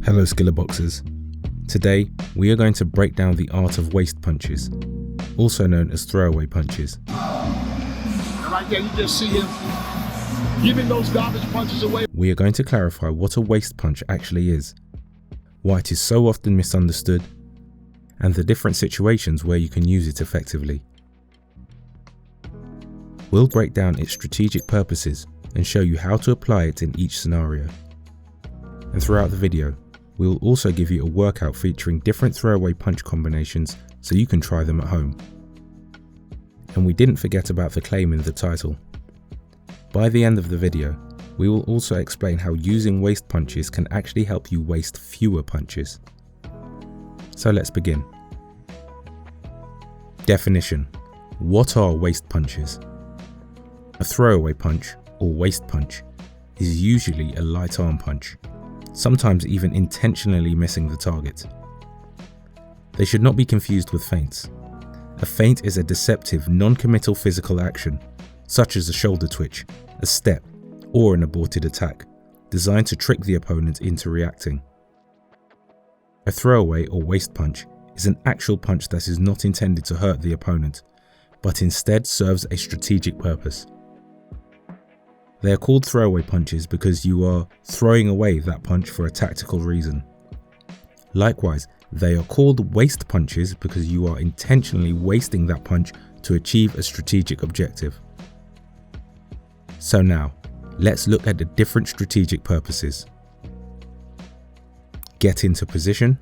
Hello Skillr Boxers. Today we are going to break down the art of waist punches, also known as throwaway punches. And right there you just see him giving those garbage punches away. We are going to clarify what a waist punch actually is, why it is so often misunderstood, and the different situations where you can use it effectively. We'll break down its strategic purposes and show you how to apply it in each scenario. And throughout the video, we will also give you a workout featuring different throwaway punch combinations so you can try them at home. And we didn't forget about the claim in the title. By the end of the video, we will also explain how using waist punches can actually help you waste fewer punches. So let's begin. Definition. What are waist punches? A throwaway punch, or waist punch, is usually a light arm punch, sometimes even intentionally missing the target. They should not be confused with feints. A feint is a deceptive, non-committal physical action, such as a shoulder twitch, a step, or an aborted attack, designed to trick the opponent into reacting. A throwaway or waist punch is an actual punch that is not intended to hurt the opponent, but instead serves a strategic purpose. They are called throwaway punches because you are throwing away that punch for a tactical reason. Likewise, they are called waist punches because you are intentionally wasting that punch to achieve a strategic objective. So now, let's look at the different strategic purposes. Get into position,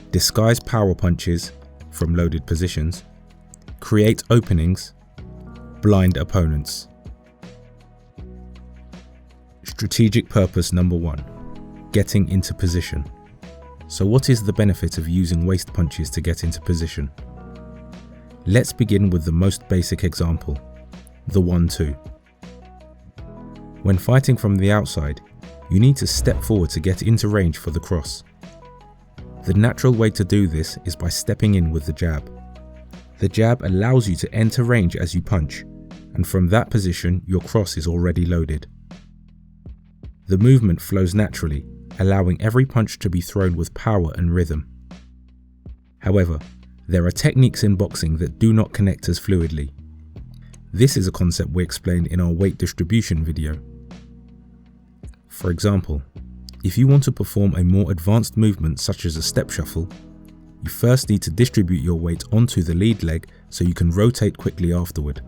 disguise power punches from loaded positions, create openings, blind opponents. Strategic purpose number 1, getting into position. So what is the benefit of using waist punches to get into position? Let's begin with the most basic example, the 1-2. When fighting from the outside, you need to step forward to get into range for the cross. The natural way to do this is by stepping in with the jab. The jab allows you to enter range as you punch, and from that position your cross is already loaded. The movement flows naturally, allowing every punch to be thrown with power and rhythm. However, there are techniques in boxing that do not connect as fluidly. This is a concept we explained in our weight distribution video. For example, if you want to perform a more advanced movement such as a step shuffle, you first need to distribute your weight onto the lead leg so you can rotate quickly afterward.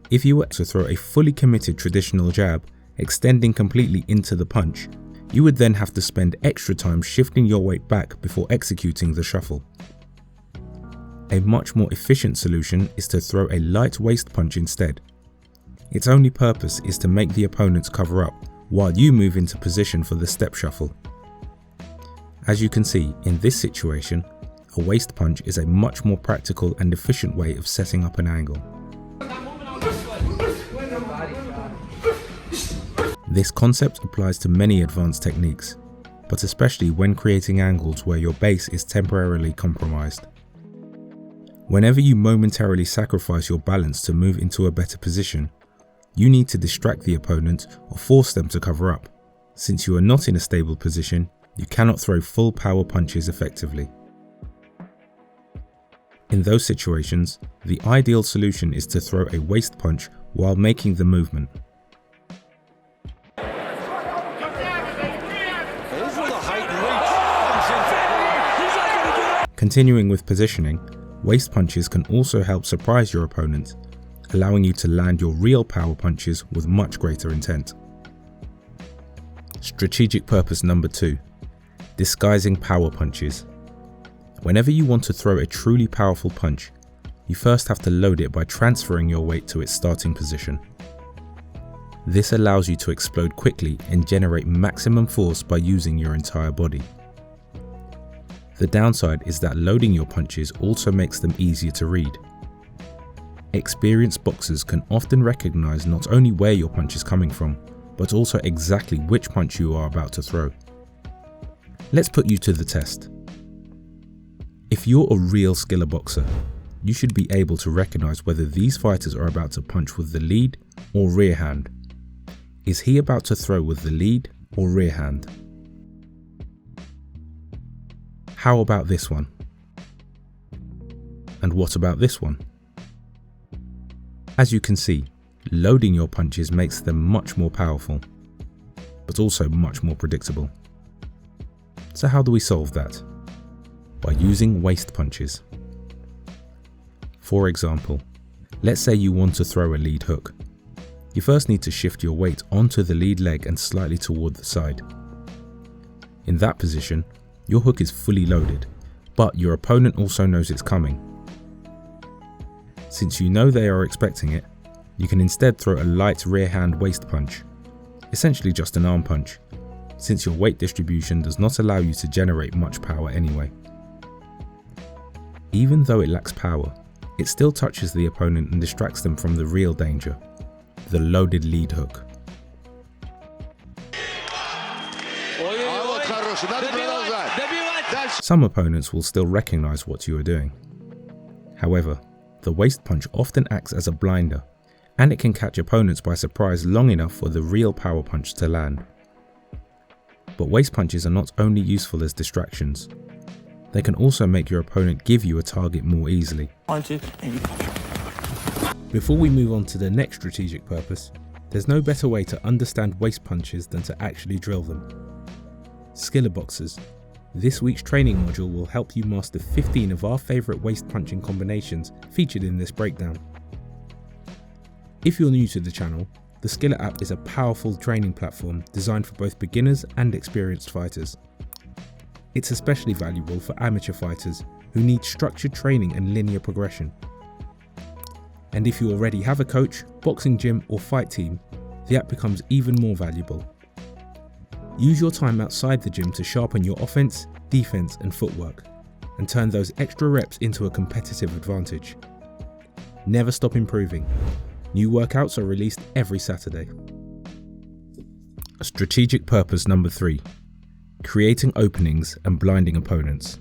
If you were to throw a fully committed traditional jab, extending completely into the punch, you would then have to spend extra time shifting your weight back before executing the shuffle. A much more efficient solution is to throw a light waist punch instead. Its only purpose is to make the opponents cover up while you move into position for the step shuffle. As you can see, in this situation, a waist punch is a much more practical and efficient way of setting up an angle. This concept applies to many advanced techniques, but especially when creating angles where your base is temporarily compromised. Whenever you momentarily sacrifice your balance to move into a better position, you need to distract the opponent or force them to cover up. Since you are not in a stable position, you cannot throw full power punches effectively. In those situations, the ideal solution is to throw a waist punch while making the movement. Continuing with positioning, waist punches can also help surprise your opponent, allowing you to land your real power punches with much greater intent. Strategic purpose number 2, disguising power punches. Whenever you want to throw a truly powerful punch, you first have to load it by transferring your weight to its starting position. This allows you to explode quickly and generate maximum force by using your entire body. The downside is that loading your punches also makes them easier to read. Experienced boxers can often recognize not only where your punch is coming from, but also exactly which punch you are about to throw. Let's put you to the test. If you're a real Skillr boxer, you should be able to recognize whether these fighters are about to punch with the lead or rear hand. Is he about to throw with the lead or rear hand? How about this one? And what about this one? As you can see, loading your punches makes them much more powerful, but also much more predictable. So how do we solve that? By using waist punches. For example, let's say you want to throw a lead hook. You first need to shift your weight onto the lead leg and slightly toward the side. In that position, your hook is fully loaded, but your opponent also knows it's coming. Since you know they are expecting it, you can instead throw a light rear hand waist punch, essentially just an arm punch, since your weight distribution does not allow you to generate much power anyway. Even though it lacks power, it still touches the opponent and distracts them from the real danger, the loaded lead hook. Some opponents will still recognize what you are doing. However, the waist punch often acts as a blinder, and it can catch opponents by surprise long enough for the real power punch to land. But waist punches are not only useful as distractions, they can also make your opponent give you a target more easily. Before we move on to the next strategic purpose, there's no better way to understand waist punches than to actually drill them. Skillr Boxers, this week's training module will help you master 15 of our favourite waist punching combinations featured in this breakdown. If you're new to the channel, the Skillr app is a powerful training platform designed for both beginners and experienced fighters. It's especially valuable for amateur fighters who need structured training and linear progression. And if you already have a coach, boxing gym or fight team, the app becomes even more valuable. Use your time outside the gym to sharpen your offense, defense and footwork, and turn those extra reps into a competitive advantage. Never stop improving. New workouts are released every Saturday. Strategic purpose number 3. Creating openings and blinding opponents.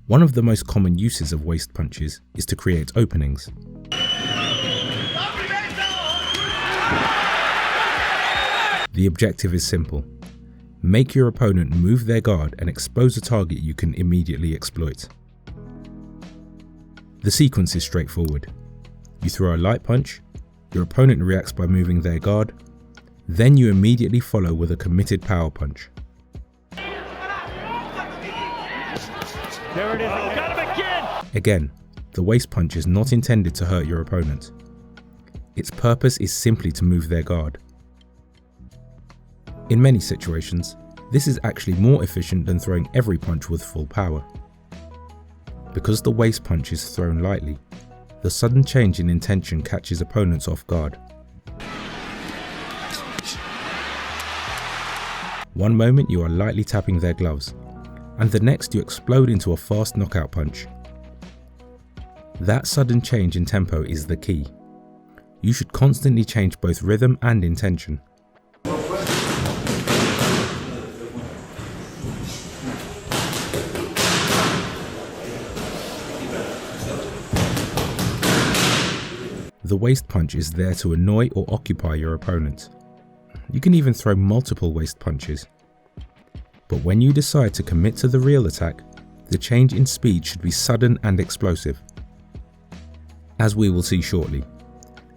One of the most common uses of waist punches is to create openings. The objective is simple. Make your opponent move their guard and expose a target you can immediately exploit. The sequence is straightforward. You throw a light punch, your opponent reacts by moving their guard, then you immediately follow with a committed power punch. There it is, got him again! Again, the waist punch is not intended to hurt your opponent. Its purpose is simply to move their guard. In many situations, this is actually more efficient than throwing every punch with full power. Because the waist punch is thrown lightly, the sudden change in intention catches opponents off guard. One moment you are lightly tapping their gloves, and the next you explode into a fast knockout punch. That sudden change in tempo is the key. You should constantly change both rhythm and intention. The waist punch is there to annoy or occupy your opponent. You can even throw multiple waist punches. But when you decide to commit to the real attack, the change in speed should be sudden and explosive. As we will see shortly,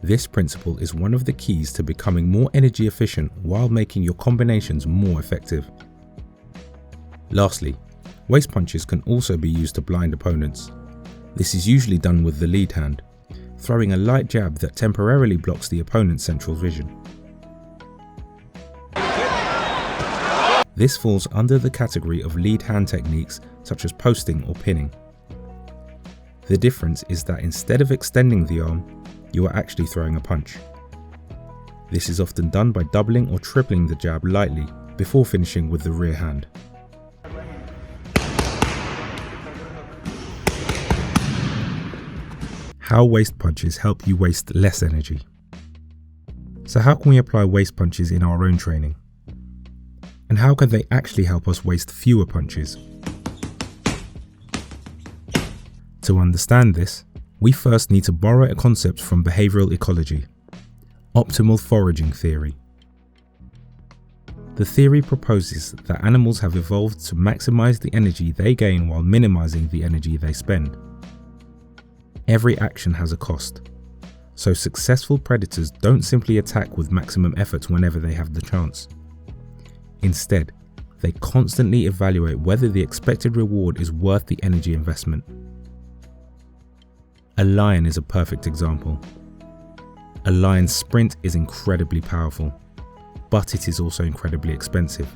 this principle is one of the keys to becoming more energy efficient while making your combinations more effective. Lastly, waist punches can also be used to blind opponents. This is usually done with the lead hand, throwing a light jab that temporarily blocks the opponent's central vision. This falls under the category of lead hand techniques such as posting or pinning. The difference is that instead of extending the arm, you are actually throwing a punch. This is often done by doubling or tripling the jab lightly before finishing with the rear hand. How waist punches help you waste less energy. So how can we apply waist punches in our own training? And how can they actually help us waste fewer punches? To understand this, we first need to borrow a concept from behavioural ecology, optimal foraging theory. The theory proposes that animals have evolved to maximize the energy they gain while minimizing the energy they spend. Every action has a cost, so successful predators don't simply attack with maximum effort whenever they have the chance. Instead, they constantly evaluate whether the expected reward is worth the energy investment. A lion is a perfect example. A lion's sprint is incredibly powerful, but it is also incredibly expensive.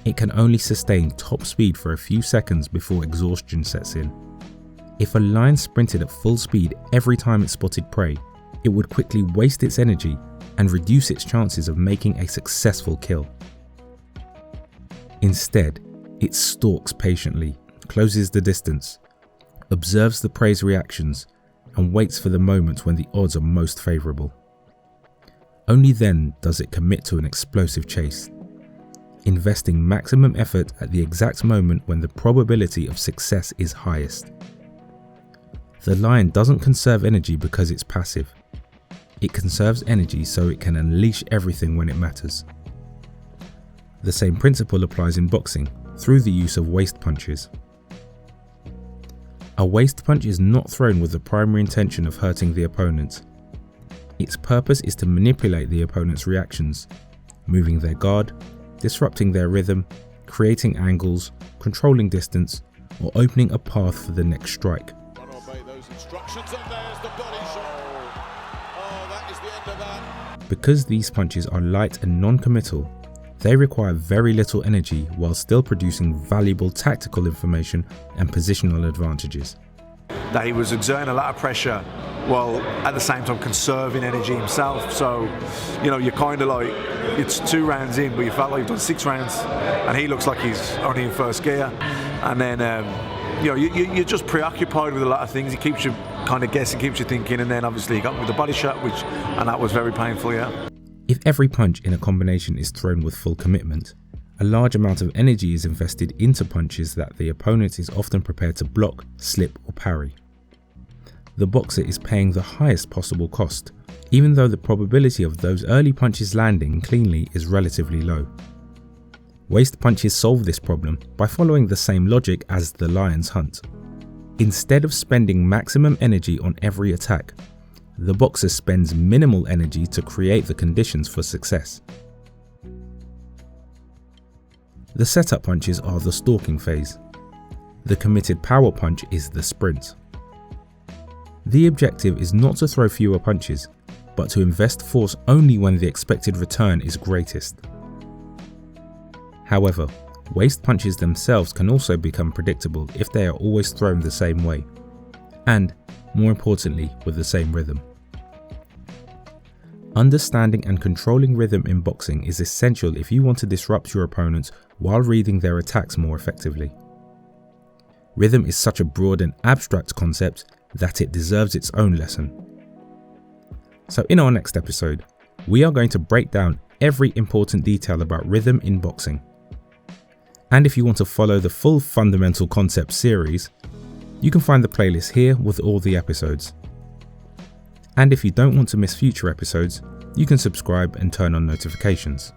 It can only sustain top speed for a few seconds before exhaustion sets in. If a lion sprinted at full speed every time it spotted prey, it would quickly waste its energy and reduce its chances of making a successful kill. Instead, it stalks patiently, closes the distance, observes the prey's reactions, and waits for the moment when the odds are most favourable. Only then does it commit to an explosive chase, investing maximum effort at the exact moment when the probability of success is highest. The lion doesn't conserve energy because it's passive. It conserves energy so it can unleash everything when it matters. The same principle applies in boxing through the use of waist punches. A waist punch is not thrown with the primary intention of hurting the opponent. Its purpose is to manipulate the opponent's reactions, moving their guard, disrupting their rhythm, creating angles, controlling distance, or opening a path for the next strike. Because these punches are light and non-committal, they require very little energy while still producing valuable tactical information and positional advantages. That he was exerting a lot of pressure while at the same time conserving energy himself. So, you know, you're kind of like, it's 2 rounds in, but you felt like you've done 6 rounds, and he looks like he's only in first gear. And then, you know, you're just preoccupied with a lot of things. He keeps you kind of guessing, keeps you thinking, and then obviously he got me with the body shot, and that was very painful, yeah. If every punch in a combination is thrown with full commitment, a large amount of energy is invested into punches that the opponent is often prepared to block, slip, or parry. The boxer is paying the highest possible cost, even though the probability of those early punches landing cleanly is relatively low. Waist punches solve this problem by following the same logic as the lion's hunt. Instead of spending maximum energy on every attack, the boxer spends minimal energy to create the conditions for success. The setup punches are the stalking phase. The committed power punch is the sprint. The objective is not to throw fewer punches, but to invest force only when the expected return is greatest. However, waist punches themselves can also become predictable if they are always thrown the same way, and, more importantly, with the same rhythm. Understanding and controlling rhythm in boxing is essential if you want to disrupt your opponents while reading their attacks more effectively. Rhythm is such a broad and abstract concept that it deserves its own lesson. So in our next episode, we are going to break down every important detail about rhythm in boxing. And if you want to follow the full Fundamental Concept series, you can find the playlist here with all the episodes. And if you don't want to miss future episodes, you can subscribe and turn on notifications.